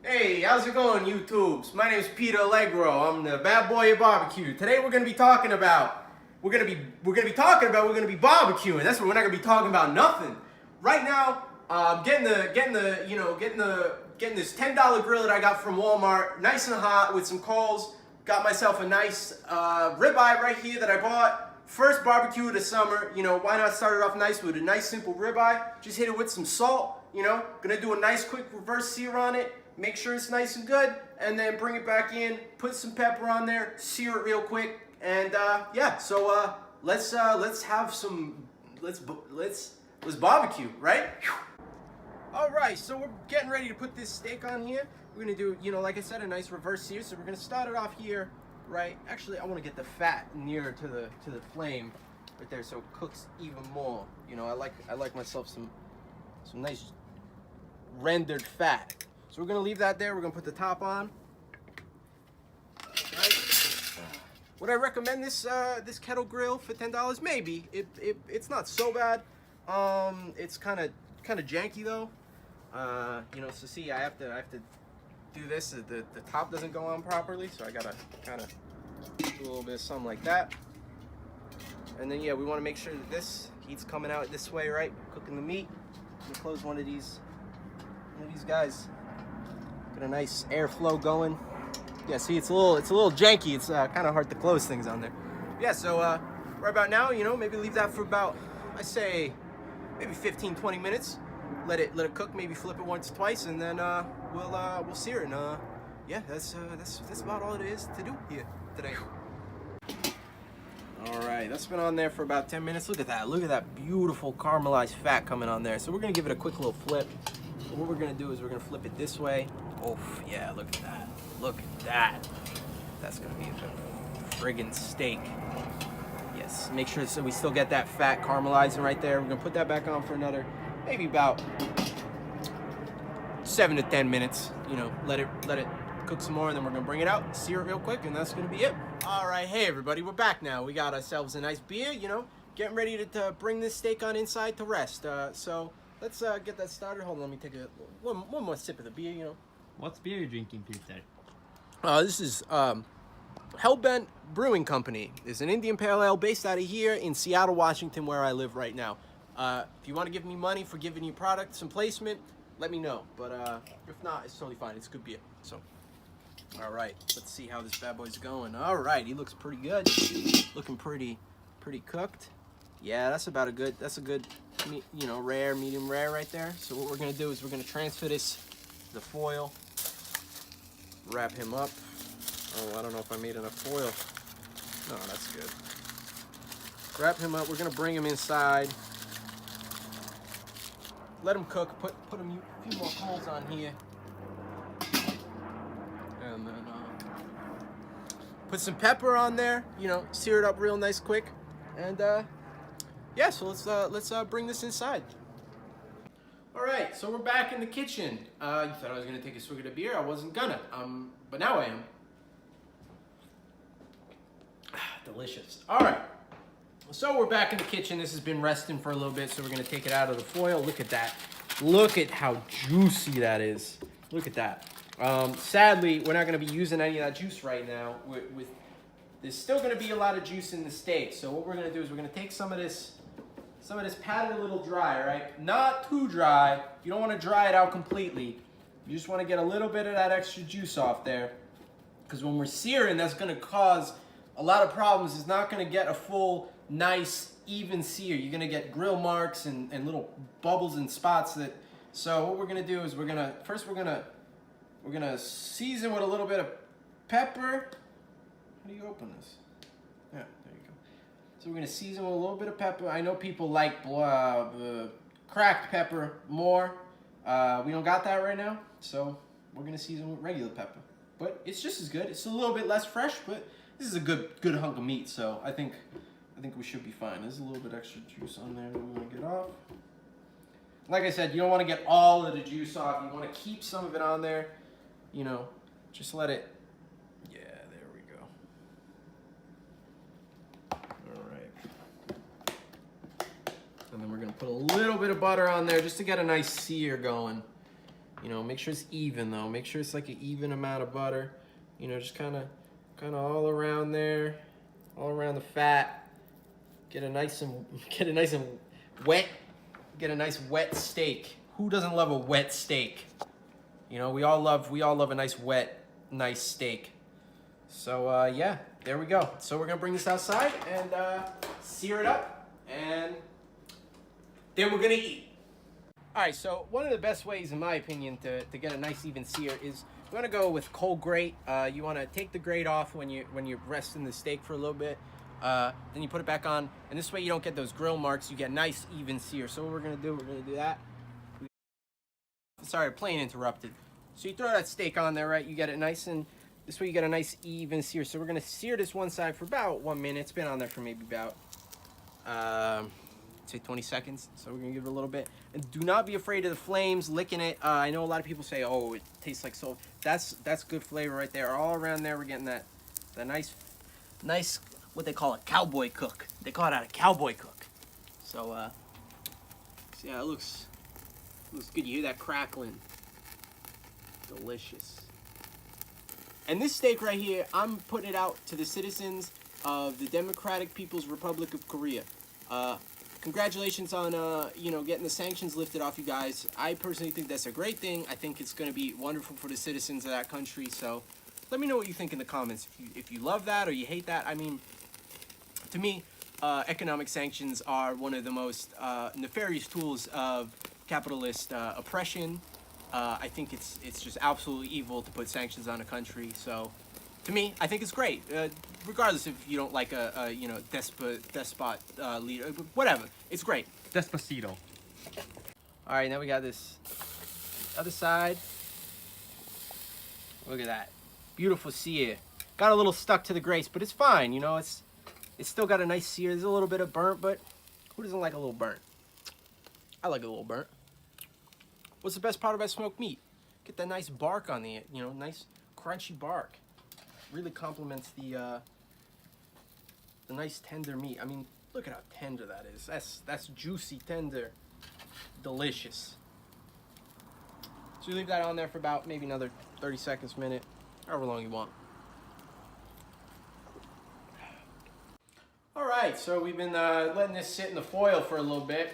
Hey, how's it going, YouTubes? My name is Peter Allegro. I'm the bad boy at barbecue. Today we're gonna be barbecuing. That's what we're not gonna be talking about nothing. Right now, getting this $10 grill that I got from Walmart, nice and hot with some coals. Got myself a nice ribeye right here that I bought. First barbecue of the summer. Why not start it off nice with a nice simple ribeye? Just hit it with some salt. Gonna do a nice quick reverse sear on it. Make sure it's nice and good, and then bring it back in. Put some pepper on there, sear it real quick, and yeah. So let's barbecue, right? All right, so we're getting ready to put this steak on here. We're gonna do, like I said, a nice reverse sear. So we're gonna start it off here, right? Actually, I want to get the fat nearer to the flame, right there, so it cooks even more. I like myself some nice rendered fat. So we're gonna leave that there. We're gonna put the top on. Right. Would I recommend this kettle grill for $10? Maybe. It's not so bad. It's kind of janky though. So see, I have to do this. The top doesn't go on properly, so I gotta kind of do a little bit of something like that. And then yeah, we want to make sure that this heat's coming out this way, right? Cooking the meat. I'm gonna close one of these guys. Got a nice airflow going. Yeah, see, it's a little janky. It's kind of hard to close things on there. Yeah, so right about now, maybe leave that for about, I say, maybe 15-20 minutes. Let it cook. Maybe flip it once, twice, and then we'll sear it. And yeah, that's about all it is to do here today. All right, that's been on there for about 10 minutes. Look at that. Look at that beautiful caramelized fat coming on there. So we're gonna give it a quick little flip. So what we're gonna do is we're gonna flip it this way. Oh yeah, look at that. Look at that. That's gonna be a friggin' steak. Yes, make sure so we still get that fat caramelizing right there. We're gonna put that back on for another, maybe about 7 to 10 minutes. Let it cook some more, and then we're gonna bring it out, sear it real quick, and that's gonna be it. All right, hey everybody, we're back now. We got ourselves a nice beer, getting ready to bring this steak on inside to rest. So let's get that started. Hold on, let me take one more sip of the beer, What's beer you're drinking here today? This is Hellbent Brewing Company. It's an Indian Pale Ale based out of here in Seattle, Washington, where I live right now. If you want to give me money for giving you product, some placement, let me know. But if not, it's totally fine. It's good beer. So, all right, let's see how this bad boy's going. All right, he looks pretty good. Looking pretty cooked. Yeah, that's a good, rare, medium rare right there. So what we're gonna do is we're gonna transfer this to the foil. Wrap him up. Oh, I don't know if I made enough foil. No, that's good. Wrap him up. We're gonna bring him inside. Let him cook. Put a few more coals on here, and then put some pepper on there. Sear it up real nice, quick, and yeah. So let's bring this inside. All right, so we're back in the kitchen. You thought I was gonna take a swig of the beer. I wasn't gonna, but now I am. Delicious. All right, so we're back in the kitchen. This has been resting for a little bit, so we're gonna take it out of the foil. Look at that. Look at how juicy that is. Look at that. Sadly, we're not gonna be using any of that juice right now. There's still gonna be a lot of juice in the steak. So what we're gonna do is we're gonna take some of this, pat it a little dry, right? Not too dry. You don't want to dry it out completely. You just want to get a little bit of that extra juice off there. Because when we're searing, that's going to cause a lot of problems. It's not going to get a full, nice, even sear. You're going to get grill marks and little bubbles and spots. So what we're going to do is we're going to season with a little bit of pepper. How do you open this? Yeah, there you go. So we're gonna season with a little bit of pepper. I know people like cracked pepper more. We don't got that right now, so we're gonna season with regular pepper. But it's just as good. It's a little bit less fresh, but this is a good hunk of meat, so I think we should be fine. There's a little bit extra juice on there that we want to get off. Like I said, you don't want to get all of the juice off. You want to keep some of it on there. Just let it. Yeah, there we go. All right. And then we're gonna put a little bit of butter on there just to get a nice sear going. You know, make sure it's even though. Make sure it's like an even amount of butter. You know, just kind of all around there, all around the fat. Get a nice and wet. Get a nice wet steak. Who doesn't love a wet steak? You know, we all love a nice wet, nice steak. So yeah, there we go. So we're gonna bring this outside and sear it up, and then we're gonna eat. All right, so one of the best ways, in my opinion, to get a nice even sear is you want to go with cold grate. You want to take the grate off when you're resting the steak for a little bit. Then you put it back on, and this way you don't get those grill marks. You get nice even sear. So what we're gonna do that. Sorry, plane interrupted. So you throw that steak on there, right? You get it nice and this way you get a nice even sear. So we're gonna sear this one side for about 1 minute. It's been on there for maybe about say 20 seconds. So we're gonna give it a little bit. And do not be afraid of the flames, licking it. I know a lot of people say, oh, it tastes like salt. That's good flavor right there. All around there, we're getting that nice, what they call a cowboy cook. They call it a cowboy cook. So, yeah, it looks good. You hear that crackling. Delicious. And this steak right here, I'm putting it out to the citizens of the Democratic People's Republic of Korea. Congratulations on getting the sanctions lifted off you guys. I personally think that's a great thing. I think it's going to be wonderful for the citizens of that country. So let me know what you think in the comments. If you love that or you hate that. I mean, to me, economic sanctions are one of the most nefarious tools of capitalist oppression. I think it's just absolutely evil to put sanctions on a country. So, to me, I think it's great, regardless if you don't like a despot leader, whatever. It's great. Despacito. All right, now we got this other side. Look at that, beautiful sear. Got a little stuck to the grace, but it's fine. You know, it's still got a nice sear. There's a little bit of burnt, but who doesn't like a little burnt? I like a little burnt. What's the best part about smoked meat? Get that nice bark on the, nice crunchy bark. Really complements the nice tender meat. I mean, look at how tender that is. That's juicy, tender, delicious. So you leave that on there for about maybe another 30 seconds, minute, however long you want. All right, so we've been letting this sit in the foil for a little bit,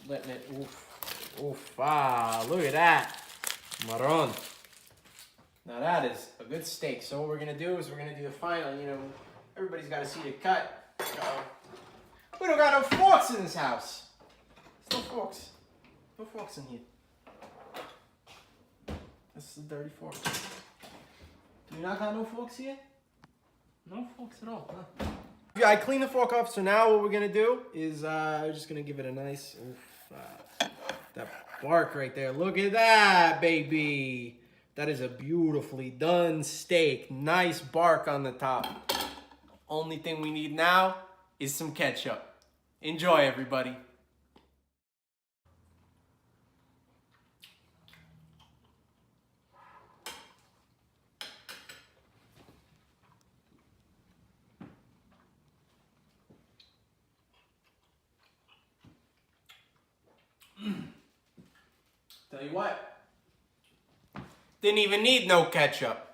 letting it, look at that, marron. Now that is a good steak. So what we're gonna do is we're gonna do the final, everybody's gotta see the cut. We don't got no forks in this house. There's no forks. No forks in here. This is a dirty fork. Do you not got no forks here? No forks at all, huh? Yeah, I cleaned the fork off, so now what we're gonna do is we're just gonna give it a nice, that bark right there. Look at that, baby. That is a beautifully done steak. Nice bark on the top. Only thing we need now is some ketchup. Enjoy, everybody. Tell you what, didn't even need no ketchup.